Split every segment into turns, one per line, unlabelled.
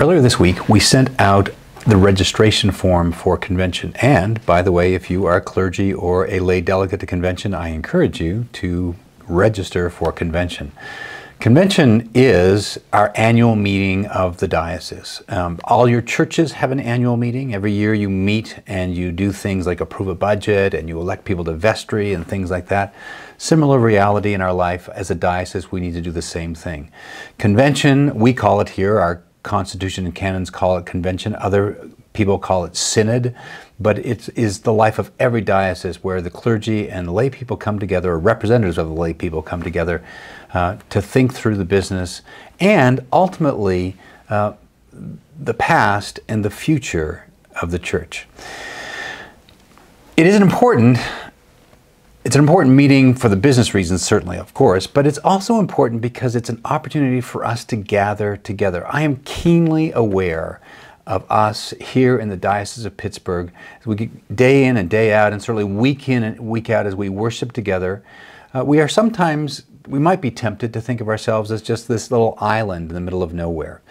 Earlier this week, we sent out the registration form for convention. And, by the way, if you are clergy or a lay delegate to convention, I encourage you to register for convention. Convention is our annual meeting of the diocese. All your churches have an annual meeting. Every year you meet and you do things like approve a budget and you elect people to vestry and things like that. Similar reality in our life as a diocese, we need to do the same thing. Convention, we call it here, our Constitution and canons call it convention. Other people call it synod, but it is the life of every diocese where the clergy and the lay people come together, or representatives of the lay people come together to think through the business and ultimately the past and the future of the church. It is It's an important meeting for the business reasons, certainly, of course, but it's also important because it's an opportunity for us to gather together. I am keenly aware of us here in the Diocese of Pittsburgh, as we get day in and day out, and certainly week in and week out as we worship together. We might be tempted to think of ourselves as just this little island in the middle of nowhere.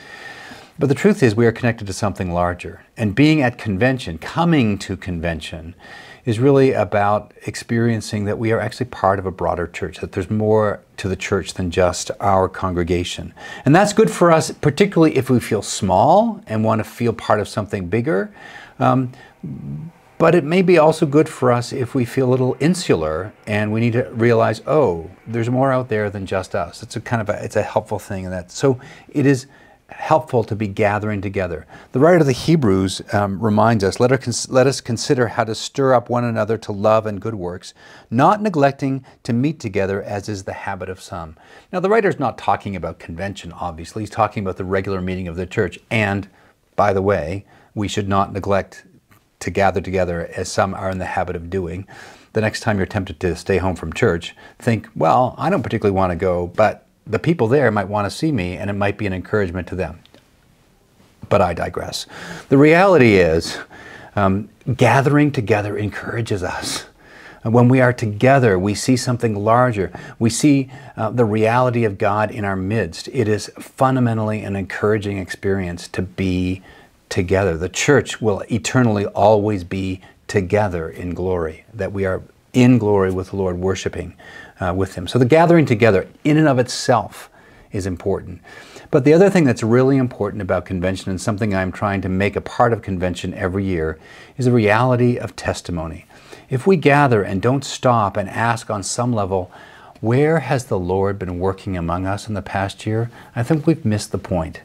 But the truth is we are connected to something larger. And being at convention, coming to convention, is really about experiencing that we are actually part of a broader church, that there's more to the church than just our congregation. And that's good for us, particularly if we feel small and want to feel part of something bigger. But it may be also good for us if we feel a little insular and we need to realize, oh, there's more out there than just us. It's a helpful thing in that. So it is helpful to be gathering together. The writer of the Hebrews reminds us, let us consider how to stir up one another to love and good works, not neglecting to meet together as is the habit of some. Now the writer's not talking about convention, obviously. He's talking about the regular meeting of the church. And, by the way, we should not neglect to gather together as some are in the habit of doing. The next time you're tempted to stay home from church, think, well, I don't particularly want to go, but the people there might want to see me and it might be an encouragement to them. But I digress. The reality is gathering together encourages us. And when we are together, we see something larger. We see the reality of God in our midst. It is fundamentally an encouraging experience to be together. The church will eternally always be together in glory, that we are in glory with the Lord, worshiping with Him. So the gathering together in and of itself is important. But the other thing that's really important about convention, and something I'm trying to make a part of convention every year, is the reality of testimony. If we gather and don't stop and ask on some level, where has the Lord been working among us in the past year? I think we've missed the point.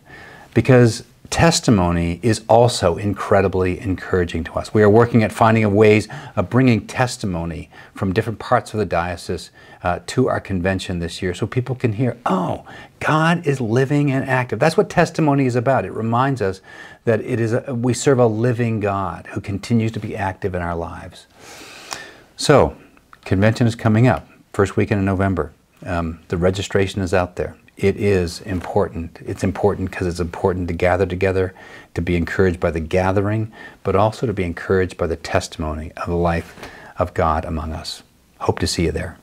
Because testimony is also incredibly encouraging to us. We are working at finding ways of bringing testimony from different parts of the diocese to our convention this year so people can hear, oh, God is living and active. That's what testimony is about. It reminds us that we serve a living God who continues to be active in our lives. So, convention is coming up, first weekend in November. The registration is out there. It is important. It's important because it's important to gather together, to be encouraged by the gathering, but also to be encouraged by the testimony of the life of God among us. Hope to see you there.